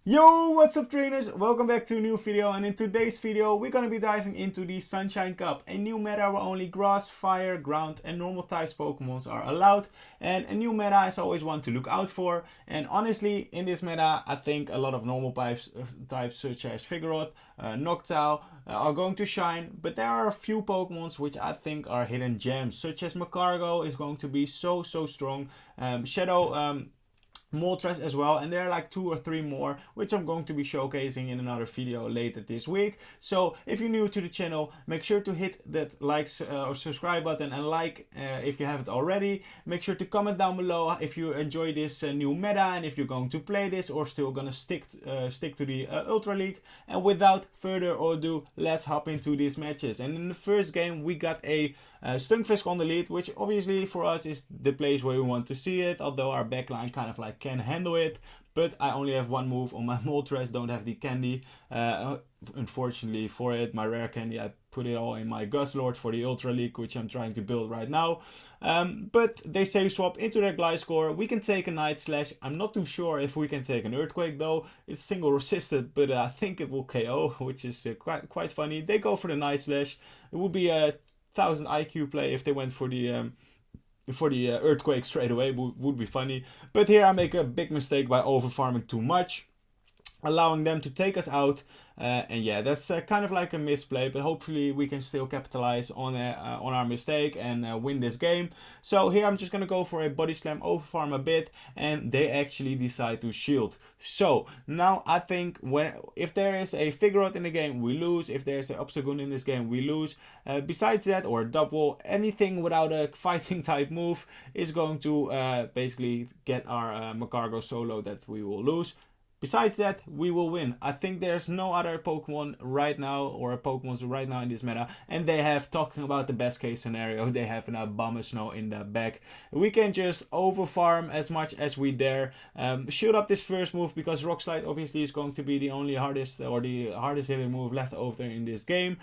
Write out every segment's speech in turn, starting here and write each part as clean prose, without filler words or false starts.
Yo, what's up trainers? Welcome back to a new video, and in today's video we're gonna be diving into the Sunshine Cup, a new meta where only grass, fire, ground and normal types Pokemons are allowed, and a new meta is always one to look out for. And honestly, in this meta I think a lot of normal types such as Vigoroth, Noctowl are going to shine, but there are a few Pokemons which I think are hidden gems, such as Magcargo is going to be so strong, Shadow Moltres as well, and there are like 2 or 3 more which I'm going to be showcasing in another video later this week. So if you're new to the channel, make sure to hit that or subscribe button and if you haven't already. Make sure to comment down below if you enjoy this new meta and if you're going to play this or still gonna stick to the Ultra League. And without further ado, let's hop into these matches. And in the first game we got a Stunfisk on the lead, which obviously for us is the place where we want to see it, although our backline kind of like can handle it. But I only have one move on my Moltres, don't have the candy. Unfortunately for it, my rare candy, I put it all in my Guzzlord for the Ultra League, which I'm trying to build right now. But they save swap into their Gliscor. We can take a Night Slash. I'm not too sure if we can take an Earthquake though. It's single resisted, but I think it will KO, which is quite funny. They go for the Night Slash. It would be a 1000 IQ play if they went for the Earthquake straight away. Would be funny. But here I make a big mistake by over farming too much, allowing them to take us out. And yeah, that's kind of like a misplay, but hopefully we can still capitalize on our mistake and win this game. So here I'm just gonna go for a body slam, over farm a bit, and they actually decide to shield. So now I think if there is a Vigoroth in the game, we lose. If there's an Obstagoon in this game, we lose. Besides that, or double, anything without a fighting type move is going to basically get our Magcargo solo that we will lose. Besides that, we will win. I think there's no other Pokemon right now, or Pokemons right now in this meta, and they have, talking about the best case scenario, they have an Abomasnow in the back. We can just over farm as much as we dare. Shield up this first move, because Rock Slide obviously is going to be the only hardest hitting move left over in this game.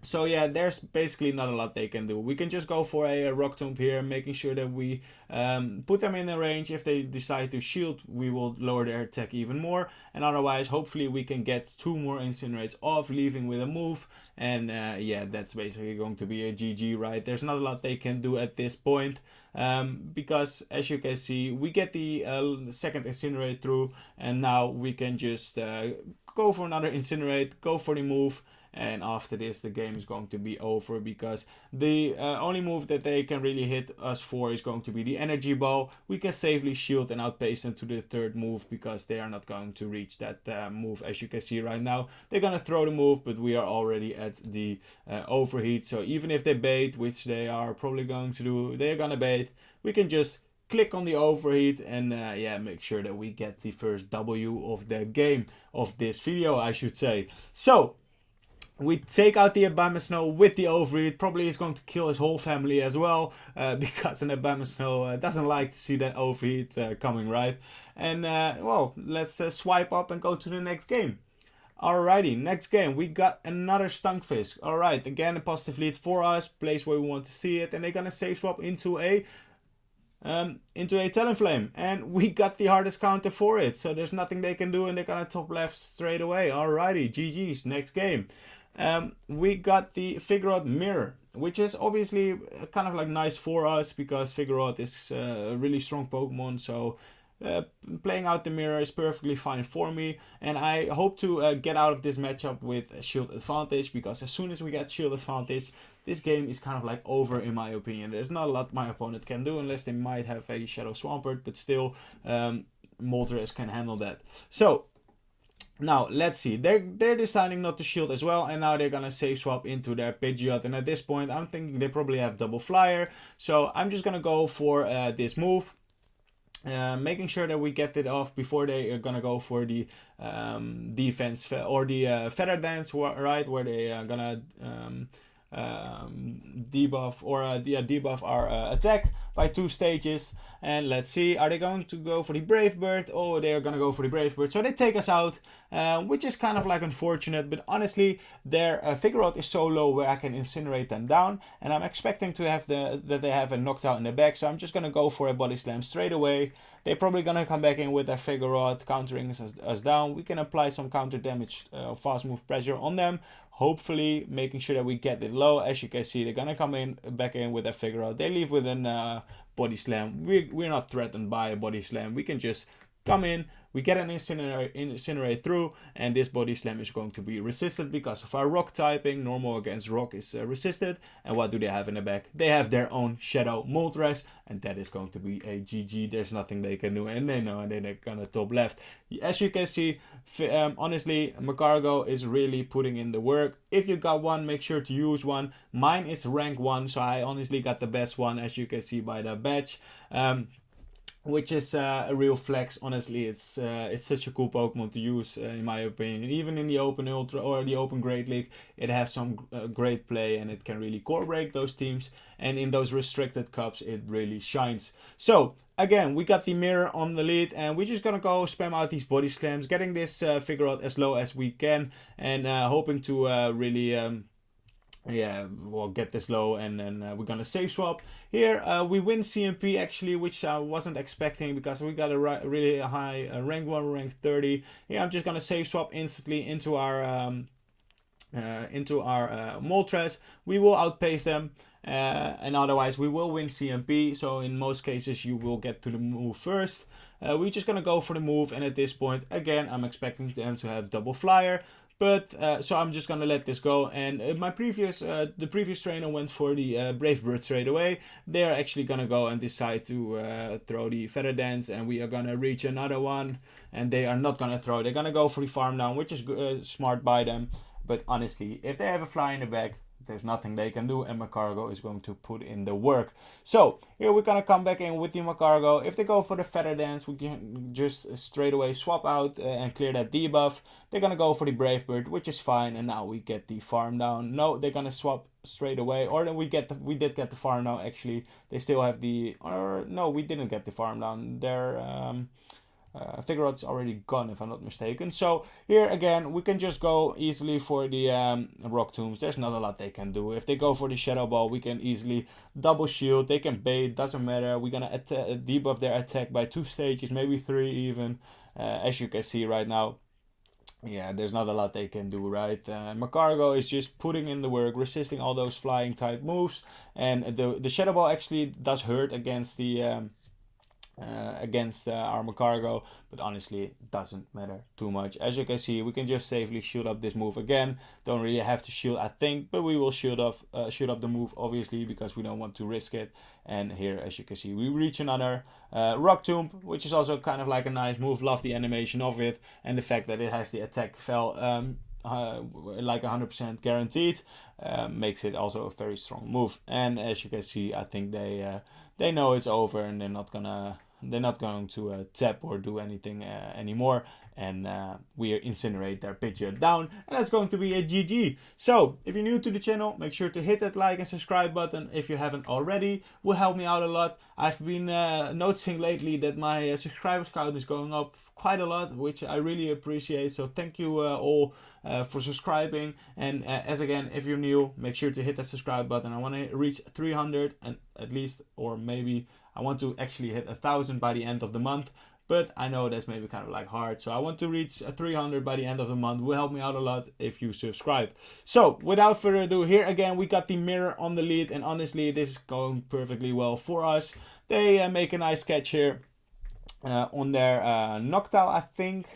So yeah, there's basically not a lot they can do. We can just go for a Rock Tomb here, making sure that we put them in the range. If they decide to shield, we will lower their attack even more. And otherwise, hopefully we can get 2 more Incinerates off, leaving with a move. And yeah, that's basically going to be a GG, right? There's not a lot they can do at this point. Because as you can see, we get the second Incinerate through. And now we can just go for another Incinerate, go for the move. And after this, the game is going to be over, because the only move that they can really hit us for is going to be the Energy Ball. We can safely shield and outpace them to the third move, because they are not going to reach that move. As you can see right now, they're going to throw the move, but we are already at the overheat. So even if they bait, which they are probably going to do, they're going to bait, we can just click on the overheat and yeah, make sure that we get the first W of the game, of this video I should say. So we take out the Abomasnow with the overheat. Probably is going to kill his whole family as well, because an Abomasnow doesn't like to see that overheat coming, right? And well, let's swipe up and go to the next game. Alrighty, next game, we got another Stunfisk. Alright, again a positive lead for us, place where we want to see it, and they're gonna save swap into a Talonflame, and we got the hardest counter for it, so there's nothing they can do, and they're gonna top left straight away. Alrighty, GG's, next game. We got the Vigoroth Mirror, which is obviously kind of like nice for us, because Vigoroth is a really strong Pokemon, so playing out the mirror is perfectly fine for me. And I hope to get out of this matchup with shield advantage, because as soon as we get shield advantage, this game is kind of like over in my opinion. There's not a lot my opponent can do, unless they might have a Shadow Swampert, but still Moltres can handle that. So now let's see, they're deciding not to shield as well, and now they're gonna save swap into their Pidgeot, and at this point I'm thinking they probably have double flyer, so I'm just gonna go for this move, making sure that we get it off before they are gonna go for the defense or the Feather Dance, right, where they are gonna debuff or debuff our attack by 2 stages. And let's see, are they going to go for the Brave Bird? Oh, they are going to go for the Brave Bird. So they take us out, which is kind of like unfortunate. But honestly, their Vigoroth is so low where I can incinerate them down. And I'm expecting to have that they have a Noctowl in the back. So I'm just going to go for a Body Slam straight away. They're probably going to come back in with their Vigoroth, countering us down. We can apply some counter damage, fast move pressure on them. Hopefully making sure that we get it low. As you can see, they're going to come back in with their Vigoroth. They leave with an Body Slam. We're not threatened by a Body Slam. We can just come in, we get an incinerate through, and this Body Slam is going to be resisted because of our rock typing. Normal against rock is resisted. And what do they have in the back? They have their own Shadow Moltres, and that is going to be a GG. There's nothing they can do, and they know, and they're gonna top left. As you can see, honestly, Magcargo is really putting in the work. If you got one, make sure to use one. Mine is rank 1, so I honestly got the best one, as you can see by the badge. Which is a real flex. Honestly, it's such a cool Pokemon to use, in my opinion. Even in the Open Ultra or the Open Great League, it has some great play, and it can really core break those teams. And in those restricted cups, it really shines. So again, we got the mirror on the lead, and we're just gonna go spam out these Body Slams, getting this Vigoroth as low as we can, and hoping to really yeah, we'll get this low, and then we're gonna save swap. Here we win CMP actually, which I wasn't expecting because we got a really high rank 1, rank 30. Here I'm just gonna save swap instantly into our Moltres. We will outpace them, and otherwise we will win CMP. So in most cases you will get to the move first. We're just gonna go for the move, and at this point again I'm expecting them to have double flyer. But so I'm just gonna let this go, and the previous trainer went for the Brave Bird straight away. They're actually gonna go and decide to throw the Feather Dance, and we are gonna reach another one, and they are not gonna throw. They're gonna go for the Farm Down, which is smart by them. But honestly, if they have a fly in the back, there's nothing they can do, and Magcargo is going to put in the work. So here we're gonna come back in with the Magcargo. If they go for the Feather Dance, we can just straight away swap out and clear that debuff. They're gonna go for the Brave Bird, which is fine, and now we get the Farm Down. No, they're gonna swap straight away, or then we did get the Farm Down actually. They still have the, or no, we didn't get the Farm Down. Their Vigoroth's already gone, if I'm not mistaken. So here again, we can just go easily for the Rock Tombs. There's not a lot they can do. If they go for the Shadow Ball, we can easily double shield. They can bait, doesn't matter. We're gonna debuff their attack by 2 stages, maybe 3 even, as you can see right now. Yeah, there's not a lot they can do, right? Magcargo is just putting in the work, resisting all those flying type moves, and the Shadow Ball actually does hurt against the our Magcargo, but honestly it doesn't matter too much. As you can see, we can just safely shield up this move again. Don't really have to shield, I think, but we will shield up the move obviously because we don't want to risk it. And here, as you can see, we reach another Rock Tomb, which is also kind of like a nice move. Love the animation of it, and the fact that it has the attack fell like 100% guaranteed makes it also a very strong move. And as you can see, I think they know it's over, and they're not going to tap or do anything anymore. And we incinerate their Pidgeot down, and that's going to be a GG. So if you're new to the channel, make sure to hit that like and subscribe button if you haven't already. Will help me out a lot. I've been noticing lately that my subscribers count is going up quite a lot, which I really appreciate. So thank you all for subscribing. And as again, if you're new, make sure to hit that subscribe button. I want to reach 300 and at least, or maybe I want to actually hit 1,000 by the end of the month. But I know that's maybe kind of like hard. So I want to reach 300 by the end of the month. Will help me out a lot if you subscribe. So without further ado, here again, we got the mirror on the lead. And honestly, this is going perfectly well for us. They make a nice catch here on their Noctowl, I think.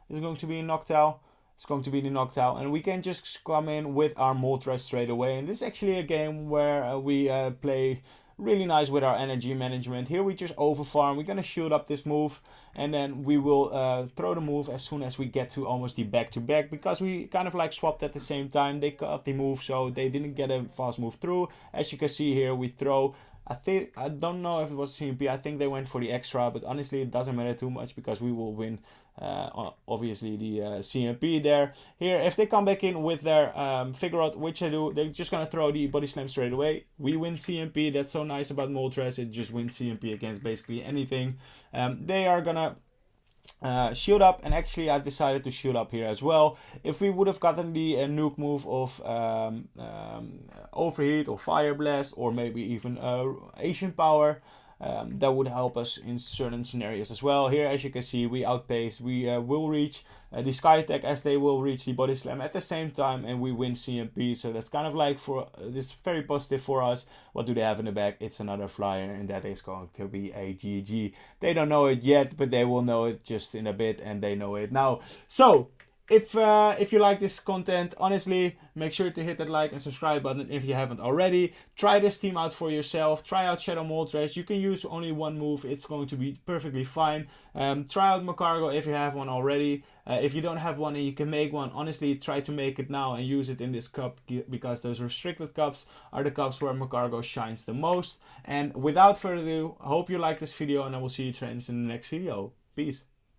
Is going to be a Noctowl. It's going to be the Noctowl. And we can just come in with our Moltres straight away. And this is actually a game where we play really nice with our energy management. Here we just overfarm. We're going to shield up this move, and then we will throw the move as soon as we get to almost the back-to-back, because we kind of like swapped at the same time. They got the move, so they didn't get a fast move through. As you can see here, we throw, I don't know if it was CMP. I think they went for the extra, but honestly, it doesn't matter too much because we will win. Obviously the CMP there. Here, if they come back in with their figure out, which they do, they're just gonna throw the body slam straight away. We win CMP. That's so nice about Moltres. It just wins CMP against basically anything. They are gonna shield up, and actually I decided to shield up here as well. If we would have gotten the nuke move of overheat or fire blast, or maybe even Asian power, that would help us in certain scenarios as well. Here, as you can see, we outpace. We will reach the sky attack as they will reach the body slam at the same time, and we win CMP. So that's kind of like for this very positive for us. What do they have in the back? It's another flyer, and that is going to be a GG. They don't know it yet, but they will know it just in a bit, and they know it now. So if you like this content, honestly, make sure to hit that like and subscribe button if you haven't already. Try this team out for yourself. Try out Shadow Moltres. You can use only one move. It's going to be perfectly fine. Try out Magcargo if you have one already. If you don't have one and you can make one, honestly, try to make it now and use it in this cup, because those restricted cups are the cups where Magcargo shines the most. And without further ado, I hope you like this video, and I will see you friends in the next video. Peace.